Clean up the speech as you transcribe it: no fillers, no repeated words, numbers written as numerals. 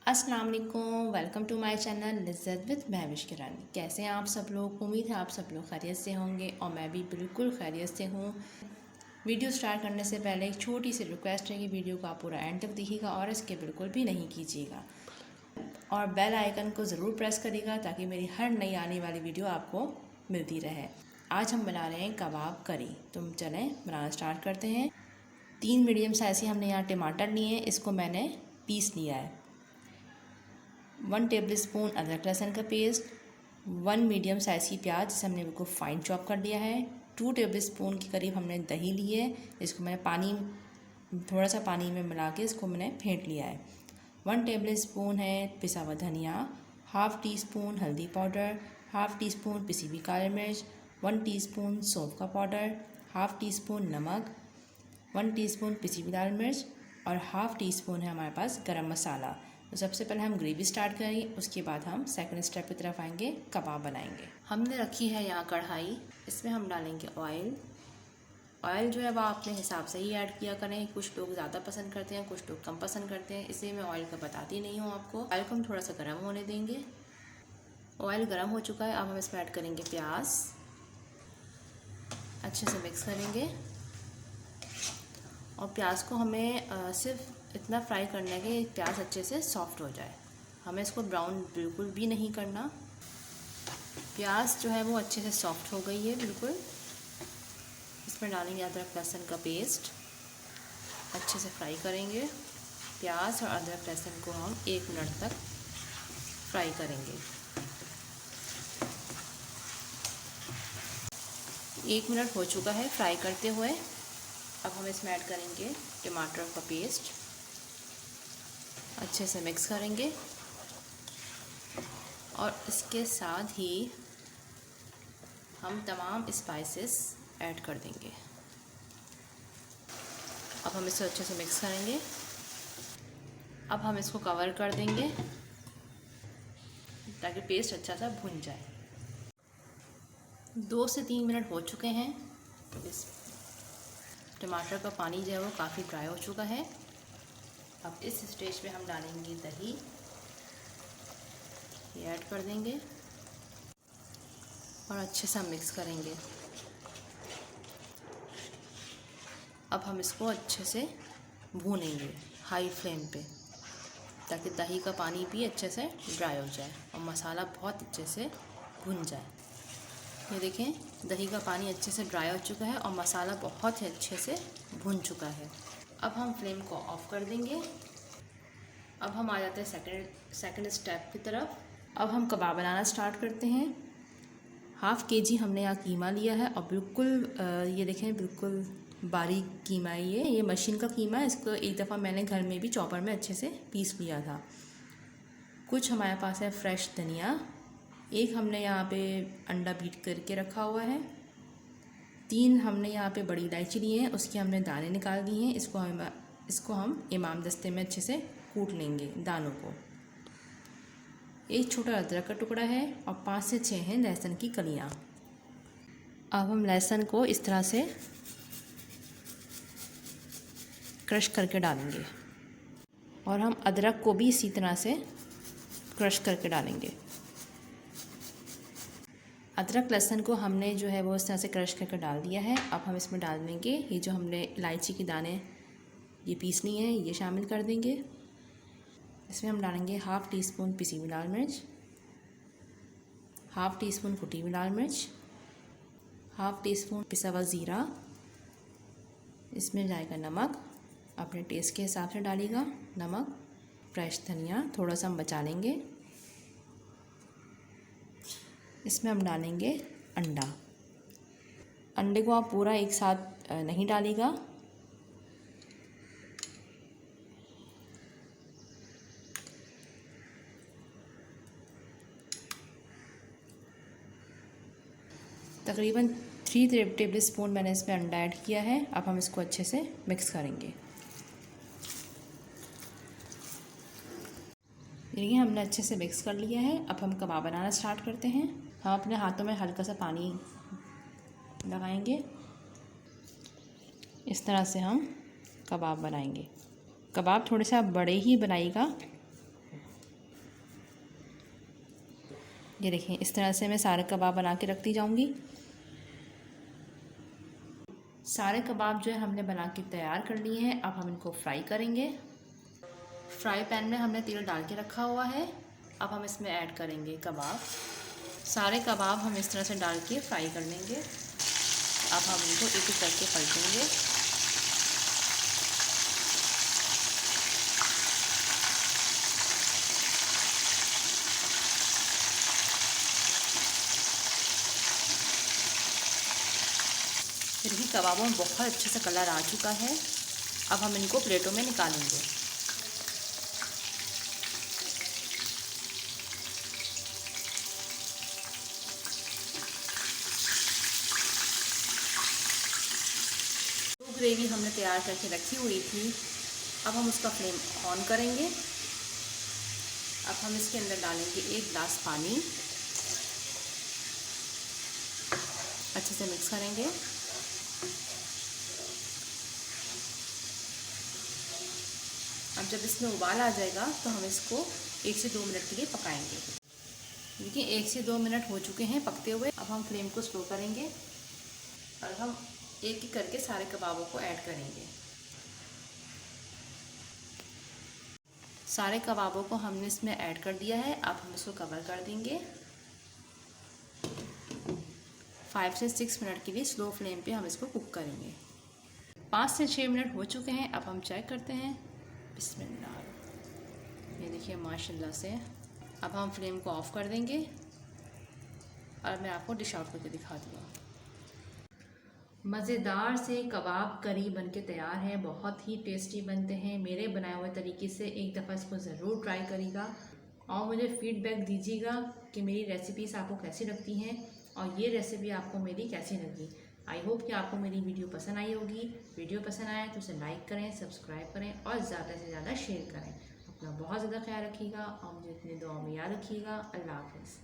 अस्सलाम वालेकुम, welcome to my channel Lizzat with Mahwish Kirani. कैसे हैं आप सब लोग? उम्मीद है आप सब लोग खैरियत से होंगे और मैं भी बिल्कुल खैरियत से हूँ। वीडियो स्टार्ट करने से पहले एक छोटी सी रिक्वेस्ट है कि वीडियो को आप पूरा एंड तक देखिएगा और इसके बिल्कुल भी नहीं कीजिएगा और बेल आइकन को ज़रूर प्रेस करिएगा ताकि मेरी हर नई आने वाली वीडियो आपको मिलती रहे। आज हम बना रहे हैं कबाब करी। तो चलें बनाना स्टार्ट करते हैं। 3 मीडियम साइज़ के हमने यहाँ टमाटर लिए हैं, इसको मैंने पीस लिया है। 1 टेबलस्पून अदरक लहसुन का पेस्ट, 1 मीडियम साइज़ की प्याज जिसे हमने बिल्कुल फाइन चॉप कर लिया है। 2 टेबलस्पून के करीब हमने दही ली है, इसको मैंने थोड़ा सा पानी में मिला के इसको मैंने फेंट लिया है। 1 टेबलस्पून है पिसा हुआ धनिया, हाफ़ टी स्पून हल्दी पाउडर, हाफ़ टी स्पून पिसी हुई काली मिर्च, 1 टीस्पून सौंफ का पाउडर, हाफ़ टी स्पून नमक, 1 टीस्पून पिसी हुई लाल मिर्च और हाफ़ टी स्पून है हमारे पास गरम मसाला। तो सबसे पहले हम ग्रेवी स्टार्ट करेंगे, उसके बाद हम सेकंड स्टेप की तरफ आएंगे, कबाब बनाएंगे। हमने रखी है यहाँ कढ़ाई, इसमें हम डालेंगे ऑयल। ऑयल जो है वो अपने हिसाब से ही ऐड किया करें। कुछ लोग ज़्यादा पसंद करते हैं, कुछ लोग कम पसंद करते हैं, इसलिए मैं ऑयल का बताती नहीं हूँ आपको। ऑयल को हम थोड़ा सा गर्म होने देंगे। ऑयल गर्म हो चुका है, अब हम इसमें ऐड करेंगे प्याज, अच्छे से मिक्स करेंगे और प्याज को हमें सिर्फ इतना फ्राई करना है कि प्याज अच्छे से सॉफ्ट हो जाए। हमें इसको ब्राउन बिल्कुल भी नहीं करना। प्याज जो है वो अच्छे से सॉफ्ट हो गई है बिल्कुल। इसमें डालेंगे अदरक लहसुन का पेस्ट, अच्छे से फ्राई करेंगे। प्याज और अदरक लहसुन को हम 1 मिनट तक फ्राई करेंगे। 1 मिनट हो चुका है फ्राई करते हुए। अब हम इसमें ऐड करेंगे टमाटर का पेस्ट, अच्छे से मिक्स करेंगे और इसके साथ ही हम तमाम स्पाइसेस ऐड कर देंगे। अब हम इसे अच्छे से मिक्स करेंगे। अब हम इसको कवर कर देंगे ताकि पेस्ट अच्छा सा भुन जाए। 2 से 3 मिनट हो चुके हैं। इस टमाटर का पानी जो है वो काफ़ी ड्राई हो चुका है। अब इस स्टेज पे हम डालेंगे दही, ये ऐड कर देंगे और अच्छे से मिक्स करेंगे। अब हम इसको अच्छे से भूनेंगे हाई फ्लेम पे ताकि दही का पानी भी अच्छे से ड्राई हो जाए और मसाला बहुत अच्छे से भुन जाए। ये देखें, दही का पानी अच्छे से ड्राई हो चुका है और मसाला बहुत ही अच्छे से भुन चुका है। अब हम फ्लेम को ऑफ कर देंगे। अब हम आ जाते हैं सेकंड स्टेप की तरफ। अब हम कबाब बनाना स्टार्ट करते हैं। हाफ़ kg हमने यहाँ कीमा लिया है और बिल्कुल ये देखें बिल्कुल बारीक कीमा है। ये मशीन का कीमा है। इसको एक दफ़ा मैंने घर में भी चॉपर में अच्छे से पीस लिया था। कुछ हमारे पास है फ्रेश धनिया, एक हमने यहाँ पे अंडा बीट करके रखा हुआ है, 3 हमने यहाँ पे बड़ी इलायची ली है, उसके हमने दाने निकाल दिए हैं। इसको हम इमाम दस्ते में अच्छे से कूट लेंगे दानों को। एक छोटा अदरक का टुकड़ा है और 5 से 6 हैं लहसुन की कलियाँ। अब हम लहसुन को इस तरह से क्रश करके डालेंगे और हम अदरक को भी इसी तरह से क्रश करके डालेंगे। अदरक लहसुन को हमने जो है वो इस तरह से क्रश करके डाल दिया है। अब हम इसमें डाल देंगे ये जो हमने इलायची के दाने ये पीसनी है, ये शामिल कर देंगे। इसमें हम डालेंगे हाफ़ टी स्पून पिसी हुई लाल मिर्च, हाफ़ टी स्पून कुटी हुई लाल मिर्च, हाफ़ टी स्पून पिसा हुआ ज़ीरा। इसमें जाएगा नमक, अपने टेस्ट के हिसाब से डालिएगा नमक। फ्रेश धनिया थोड़ा सा हम बचा लेंगे। इसमें हम डालेंगे अंडा। अंडे को आप पूरा एक साथ नहीं डालिएगा। तकरीबन 3 टेबल स्पून मैंने इसमें अंडा ऐड किया है। अब हम इसको अच्छे से मिक्स करेंगे। देखिए हमने अच्छे से मिक्स कर लिया है। अब हम कबाब बनाना स्टार्ट करते हैं। हम अपने हाथों में हल्का सा पानी लगाएंगे, इस तरह से हम कबाब बनाएंगे। कबाब थोड़े से आप बड़े ही बनाइएगा ये देखिए इस तरह से मैं सारे कबाब बना के रखती जाऊंगी। सारे कबाब जो है हमने बना के तैयार कर लिए हैं। अब हम इनको फ्राई करेंगे। फ्राई पैन में हमने तेल डाल के रखा हुआ है। अब हम इसमें ऐड करेंगे कबाब। सारे कबाब हम इस तरह से डाल के फ्राई कर लेंगे। अब हम इनको एक एक करके पलटेंगे। देखिए कबाबों में बहुत अच्छे से कलर आ चुका है। अब हम इनको प्लेटों में निकालेंगे। जो ग्रेवी हमने तैयार करके रखी हुई थी, अब हम उसका फ्लेम ऑन करेंगे। अब हम इसके अंदर डालेंगे 1 गिलास पानी। अच्छे से मिक्स करेंगे। अब जब इसमें उबाल आ जाएगा तो हम इसको 1 से 2 मिनट के लिए पकाएंगे। देखिए 1 से 2 मिनट हो चुके हैं पकते हुए। अब हम फ्लेम को स्लो करेंगे और हम एक एक करके सारे कबाबों को ऐड करेंगे। सारे कबाबों को हमने इसमें ऐड कर दिया है। अब हम इसको कवर कर देंगे। 5 से 6 मिनट के लिए स्लो फ्लेम पे हम इसको कुक करेंगे। 5 से 6 मिनट हो चुके हैं। अब हम चेक करते हैं। बिस्मिल्लाह, ये देखिए माशाल्लाह से। अब हम फ्लेम को ऑफ कर देंगे और मैं आपको डिश आउट करके दिखा दूँगा। मज़ेदार से कबाब करी बनके तैयार है। बहुत ही टेस्टी बनते हैं। मेरे बनाए हुए तरीके से एक दफ़ा इसको ज़रूर ट्राई करिएगा और मुझे फ़ीडबैक दीजिएगा कि मेरी रेसिपीज़ आपको कैसी लगती हैं और ये रेसिपी आपको मेरी कैसी लगी। आई होप कि आपको मेरी वीडियो पसंद आई होगी। वीडियो पसंद आए तो उसे लाइक करें, सब्सक्राइब करें और ज़्यादा से ज़्यादा शेयर करें। अपना बहुत ज़्यादा ख्याल रखिएगा और मुझे इतनी दुआ में याद रखिएगा। अल्लाह हाफ़िज़।